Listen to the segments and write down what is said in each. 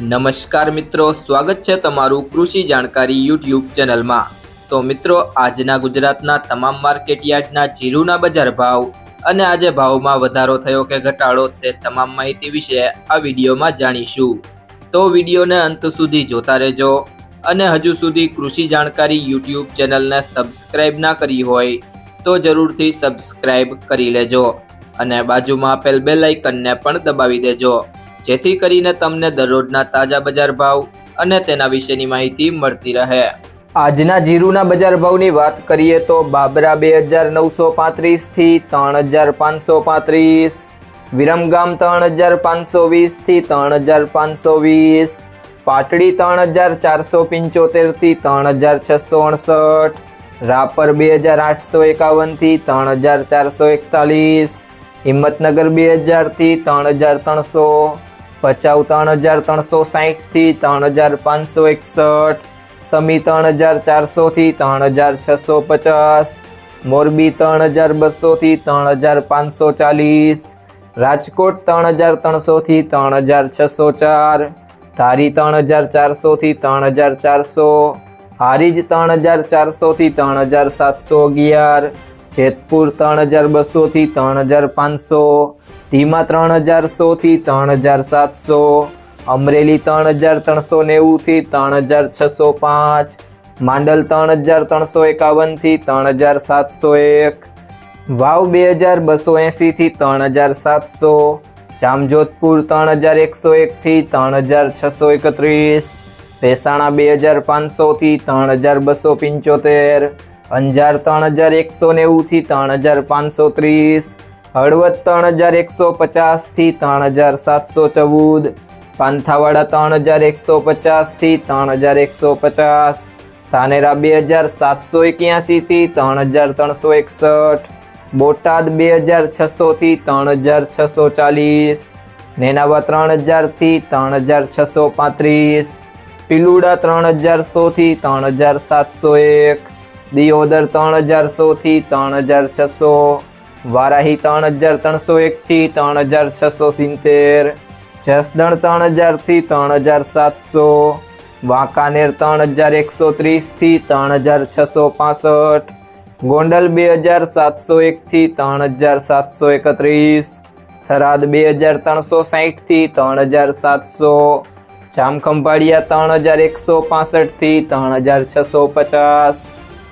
નમસ્કાર મિત્રો, સ્વાગત છે તમારું કૃષિ જાણકારી યુટ્યુબ ચેનલમાં। તો મિત્રો, આજના ગુજરાતના તમામ માર્કેટ યાર્ડના જીરુના બજાર ભાવ અને આજે ભાવમાં વધારો થયો કે ઘટાડો તે તમામ માહિતી વિશે આ વિડીયોમાં જાણીશું। તો વિડીયોને અંત સુધી જોતા રહેજો અને હજુ સુધી કૃષિ જાણકારી યુટ્યુબ ચેનલને સબસ્ક્રાઇબ ના કરી હોય તો જરૂરથી સબસ્ક્રાઇબ કરી લેજો અને બાજુમાં આપેલ બેલ આઇકનને પણ દબાવી દેજો, જેથી કરીને તમને દરરોજના તાજા બજાર ભાવ અને તેના વિશેની માહિતી મળતી રહે। આજના જીરુના બજાર ભાવની વાત કરીએ તો બાબરા 2935 થી 3535, વિરમગામ 3520 થી 3520, પાટડી 3475 થી 3668, રાપર 2851 થી 3441, હિંમતનગર 2000 થી 3300, ભચાઉ 3360 થી 3561, સમી 3400 થી 3650, મોરબી 3200 થી 3540, રાજકોટ 3300 થી 3604, ધારી 3400 થી 3400, હારીજ 3400 થી 3711, જેતપુર 3200 થી 3500, ધીમા 3100 થી 3700, અમરેલી 3390 થી 3605, માંડલ 3351 થી 3701, વાવ 2280 થી 3700, જામજોધપુર 3101 થી 3631, ભેસાણા 2500 થી 3275, અંજાર 3190 થી 3530, હળવદ 3150 થી 3714, પાંથાવાડા 3150 થી 3150, ધાનેરા 2781 થી 3361, બોટાદ 2600 થી 3640, નેનાવા 3000 થી 3635, પિલુડા 3100 થી 3701, દિયોદર 3100 થી 3600, વારાહી 3301 થી 3670, જસદણ 3000 થી 3700, વાંકાનેર 3130 થી 3665, ગોંડલ 2701 થી 3731, થરાદ 2360 થી 3700, જામખંભાળિયા 3165 થી 3650,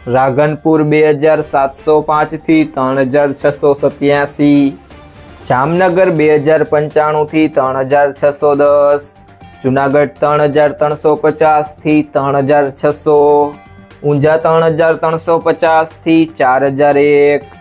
રાધનપુર 2705 થી 3687, જામનગર 2095 થી 3610, જુનાગઢ 3350 થી 3600, ઊંઝા 3350 થી 4001,